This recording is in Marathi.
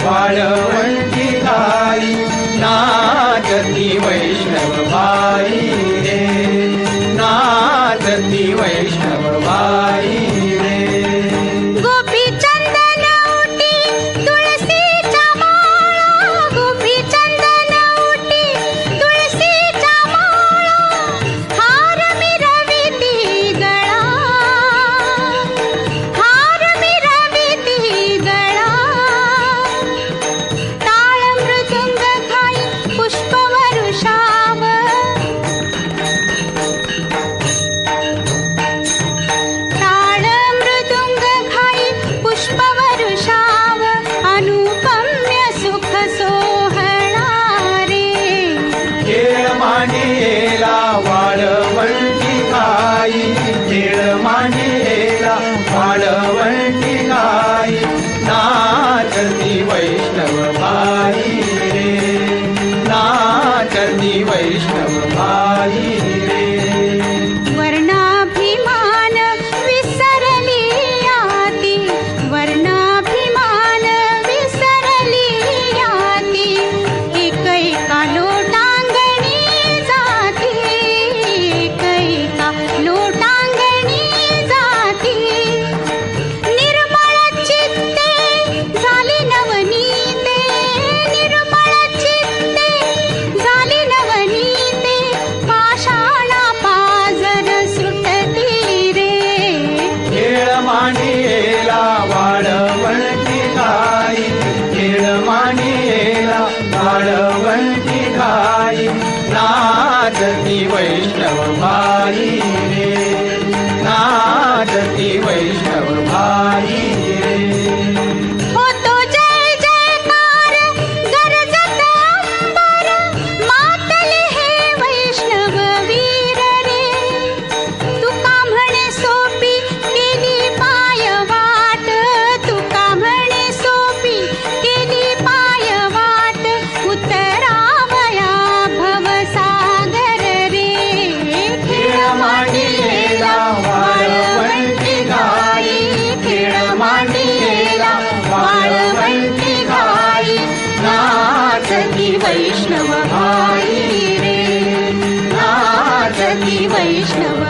वाळवंटी घाई नाचती वैष्णव बाई रे, नाचती वैष्णव बाई रे। गोपी चंदन उटी तुळशीच्या माळा, गोपी चंदन उटी तुळशीच्या माळा, हार मिरविती गळा, हार मिरविती गळा, टाळ मृदुंग खाई पुष्पवरुषाव, टाळ मृदुंग खाई पुष्पवरुषाव, अनुपम्य सुख सोहळा रे। खेळ मांडियेला वाळवंटी घाई, खेळ मांडियेला वाळवंटी घाई नाचती वैष्णव बाई रे, नाचती वैष्णव बाई रे। वर्णाभिमान विसरली याती, वर्णाभिमान विसरली याती, एकैका लोटांगणी जाती, एकैका लोटांगणी जाती, निर्मळ चित्ते झाली नवनीते, निर्मळ चित्ते झाली नवनीते, पाषाणा पाजर सुटती रे। खेळ मांडियेला वाळवंटी घाई, खेळ मांडियेला वाळवंटी घाई नाचती वैष्णव बाई रे, नाचती वैष्णव बाई रे। होतो जय जयकार गरजत अंबर, मातले हे वैष्णव वीर रे। तुका म्हणे सोपी केली पाय वाट, तुका म्हणे सोपी केली पाय वाट, उतरावया भवसागर रे। खेळ मांडियेला वाळवंटी घाई, खेळ मांडियेला वाळवंटी घाई नाचती वैष्णव बाई रे, नाचती वैष्णव